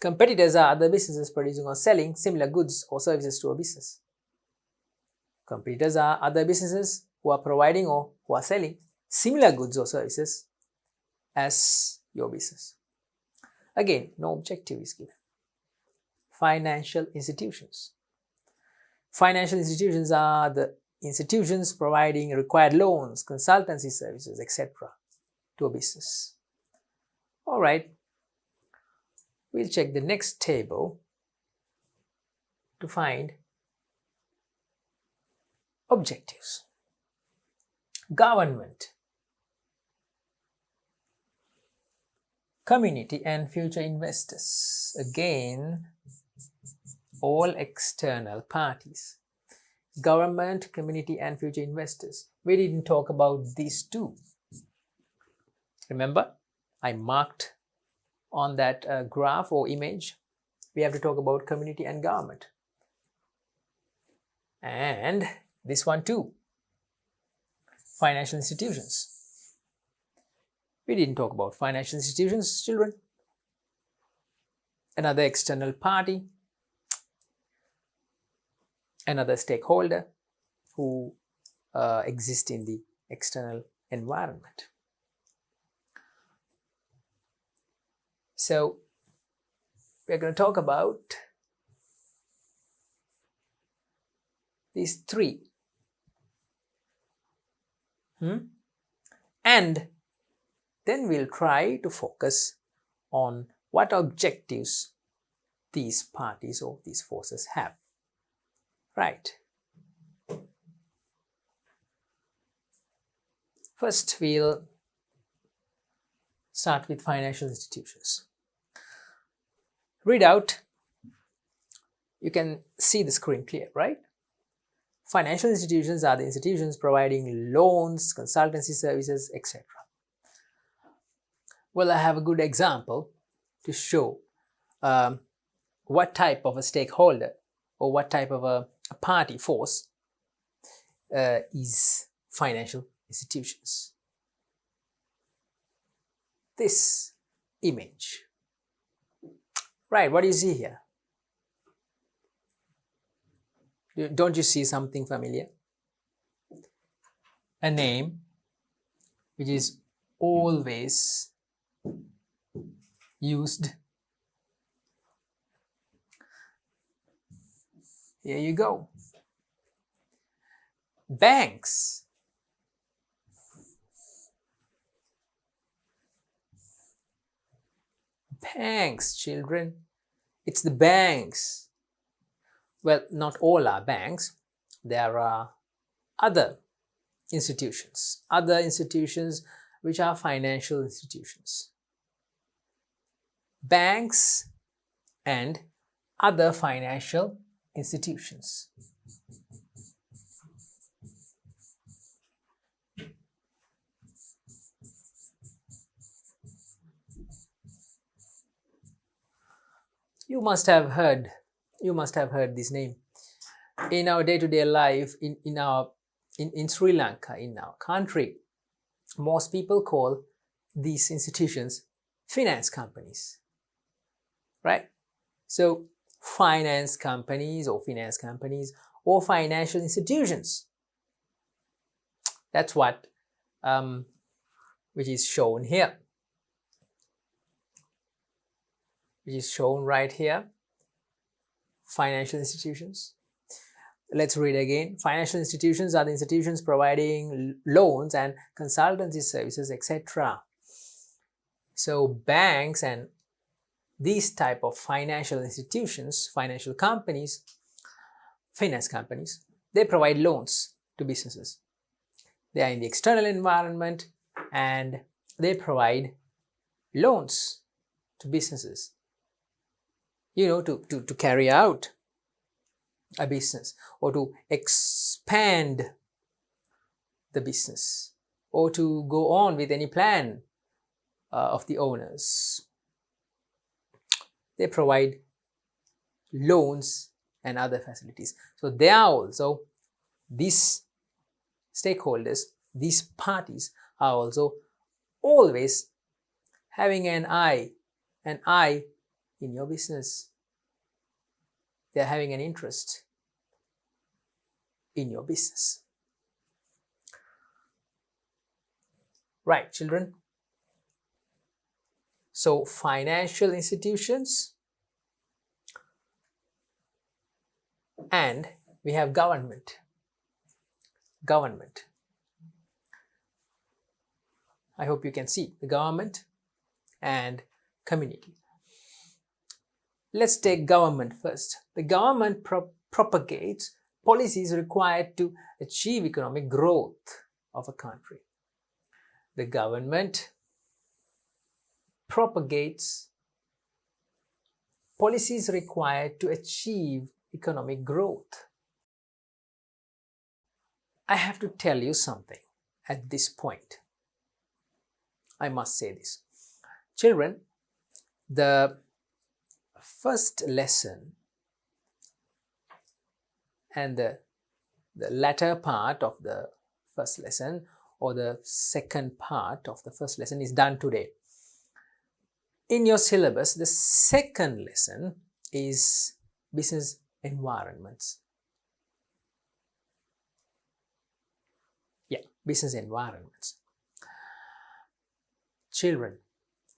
Competitors are other businesses producing or selling similar goods or services to a business. Competitors are other businesses who are providing or who are selling similar goods or services as your business. Again, no objective is given. Financial institutions. Financial institutions are the institutions providing required loans, consultancy services, etc. to a business. All right, we'll check the next table to find objectives. Government, community and future investors. Again, all external parties. Government, community and future investors. We didn't talk about these two. Remember, I marked on that graph or image. We have to talk about community and government. And this one too. Financial institutions. We didn't talk about financial institutions, children. Another external party, another stakeholder who exist in the external environment. So we're going to talk about these three. And then we'll try to focus on what objectives these parties or these forces have. Right. First, we'll start with financial institutions. Read out. You can see the screen clear, right? Financial institutions are the institutions providing loans, consultancy services, etc. Well, I have a good example to show what type of a stakeholder or what type of a party force is financial institutions. This image. Right, what do you see here? Don't you see something familiar? A name which is always used. Here you go. Banks. Banks, children. It's the banks. Well, not all are banks. There are other institutions which are financial institutions. Banks and other financial institutions. You must have heard this name in our day-to-day life in Sri Lanka, in our country. Most people call these institutions finance companies, right? So finance companies or financial institutions. That's what which is shown here. Which is shown right here. Financial institutions. Let's read again. Financial institutions are the institutions providing loans and consultancy services, etc. So banks and these type of financial institutions, financial companies, finance companies, they provide loans to businesses. They are in the external environment and they provide loans to businesses, you know, to carry out a business or to expand the business or to go on with any plan of the owners. They provide loans and other facilities. So they are also, this stakeholders, these parties are also always having an eye in your business. They're having an interest in your business. Right, children? So financial institutions, and we have government. Government. I hope you can see the government and community. Let's take government first. The government propagates policies required to achieve economic growth of a country. The government propagates policies required to achieve economic growth. I have to tell you something at this point. I must say this. Children, the first lesson and the latter part of the first lesson, or the second part of the first lesson, is done today. In your syllabus, the second lesson is business environments. Yeah, business environments. Children,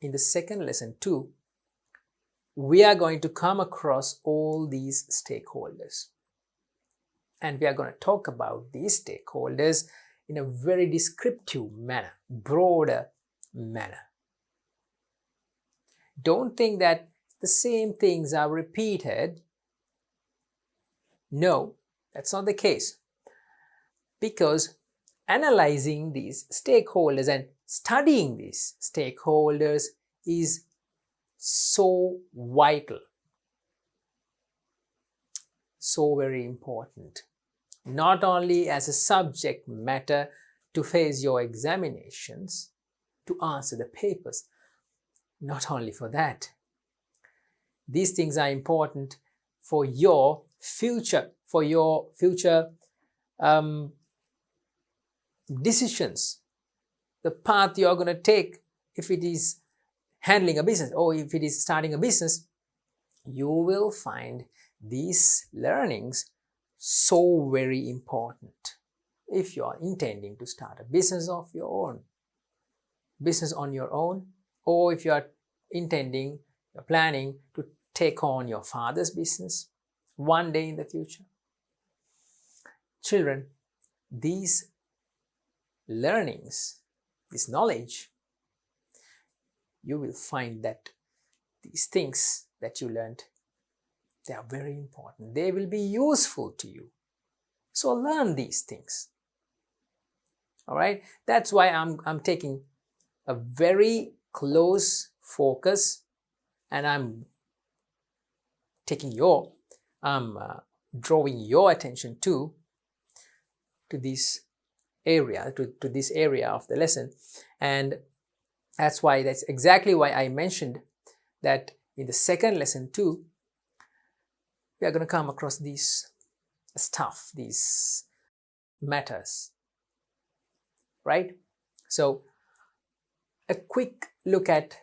in the second lesson too, we are going to come across all these stakeholders. And we are going to talk about these stakeholders in a very descriptive manner, broader manner. Don't think that the same things are repeated. No, that's not the case. Because analyzing these stakeholders and studying these stakeholders is so vital, so very important, not only as a subject matter to face your examinations, to answer the papers, not only for that. These things are important for your future, decisions, the path you are going to take. If it is handling a business or if it is starting a business, you will find these learnings so very important if you are intending to start a business of your own, business on your own, or if you are planning to take on your father's business one day in the future. Children, these learnings, this knowledge, you will find that these things that you learned, they are very important. They will be useful to you. So learn these things. All right? That's why I'm taking a very close focus, and I'm drawing your attention to this area, to this area of the lesson. And that's exactly why I mentioned that in the second lesson too, we are going to come across these stuff, these matters, right? So a quick look at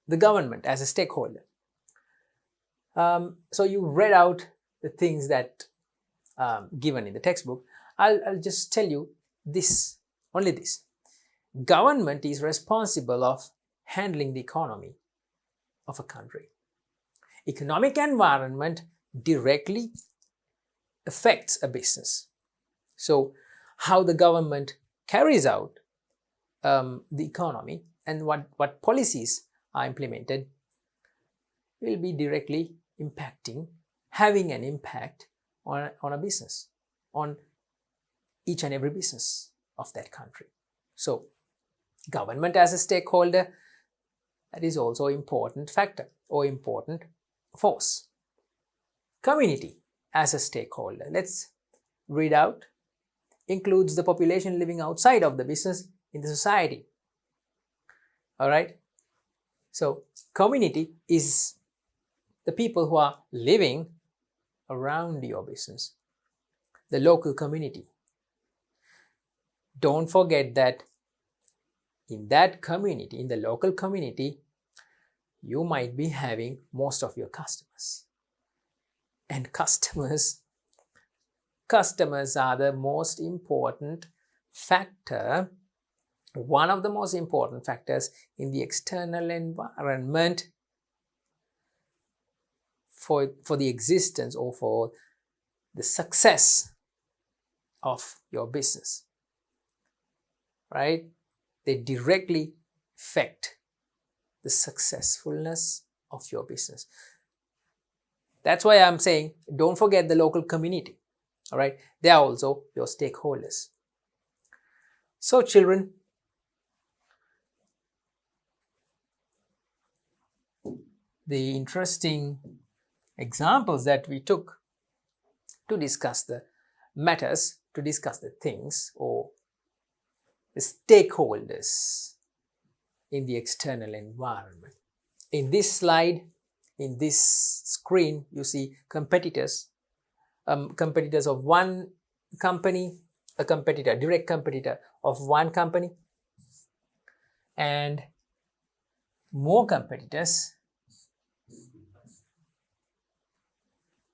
the government as a stakeholder. So you read out the things that given in the textbook. I'll just tell you this, only this. Government is responsible of handling the economy of a country. Economic environment directly affects a business. So how the government carries out the economy and what policies are implemented will be directly having an impact on a business, on each and every business of that country. So government as a stakeholder, that is also an important factor or important force. Community as a stakeholder, let's read out, includes the population living outside of the business in the society. All right. So community is the people who are living around your business. the local community. Don't forget that in that community, in the local community, you might be having most of your customers. And customers are the most important factor, one of the most important factors in the external environment for the existence or for the success of your business, right? They directly affect the successfulness of your business. That's why I'm saying don't forget the local community. All right, they are also your stakeholders. So children, the interesting examples that we took to discuss the matters, to discuss the things or the stakeholders in the external environment. In this slide, in this screen, you see competitors, competitors of one company, a competitor, direct competitor of one company, and more competitors,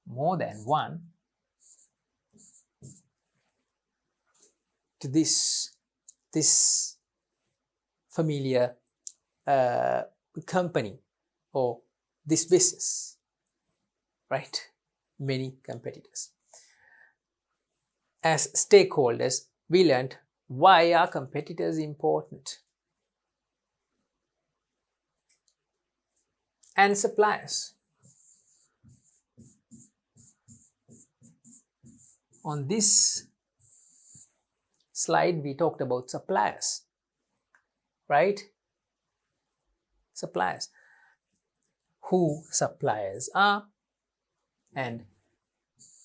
more than one, to this familiar company or this business, right? Many competitors. As stakeholders, we learned why are competitors important, and suppliers. On this slide, we talked about suppliers, right? Suppliers. Who suppliers are, and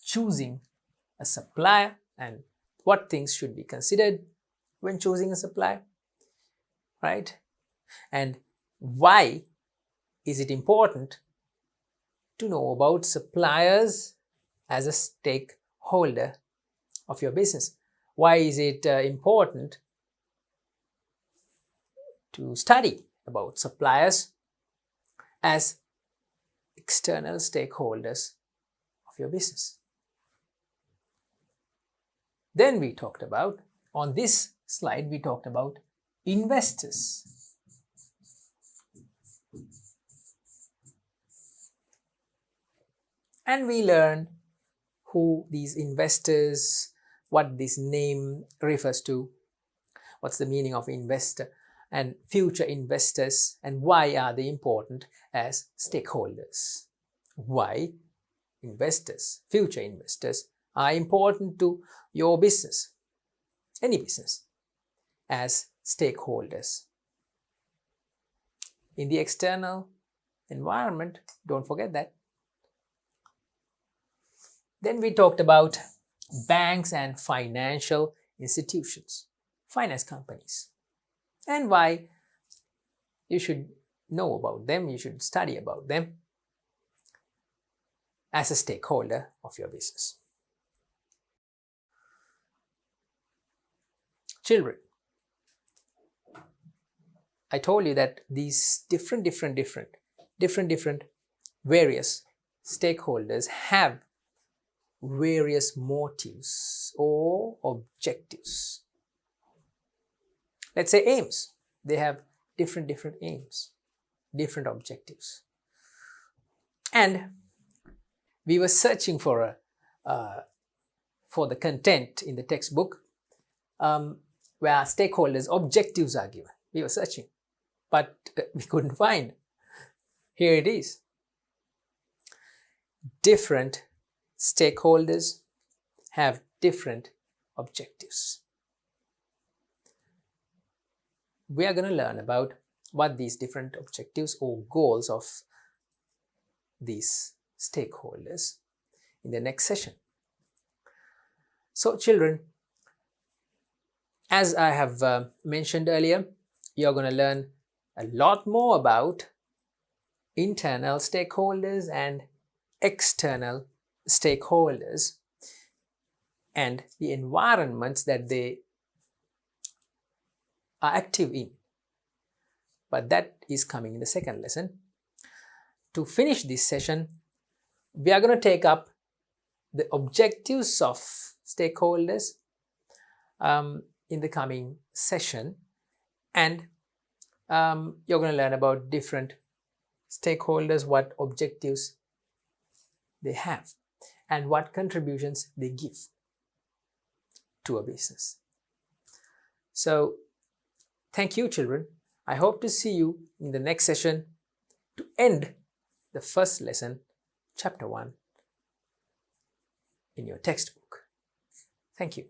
choosing a supplier, and what things should be considered when choosing a supplier, right? And why is it important to know about suppliers as a stakeholder of your business? Why is it important to study about suppliers as external stakeholders of your business? Then we talked about, on this slide, we talked about investors. And we learned who these investors, what this name refers to, what's the meaning of investor, and future investors, and why are they important as stakeholders. Why investors, future investors, are important to your business, any business, as stakeholders. In the external environment, don't forget that. Then we talked about banks and financial institutions, finance companies, and why you should know about them, you should study about them as a stakeholder of your business. Children, I told you that these different various stakeholders have various motives or objectives. Let's say aims. They have different aims, different objectives. And we were searching for the content in the textbook where stakeholders' objectives are given. We were searching, but we couldn't find. Here it is. Different stakeholders have different objectives. We are going to learn about what these different objectives or goals of these stakeholders in the next session. So children, as I have mentioned earlier, you're going to learn a lot more about internal stakeholders and external stakeholders and the environments that they are active in. But that is coming in the second lesson. To finish this session, we are going to take up the objectives of stakeholders in the coming session, and you're going to learn about different stakeholders, what objectives they have, and what contributions they give to a business. So, thank you, children. I hope to see you in the next session to end the first lesson, chapter 1, in your textbook. Thank you.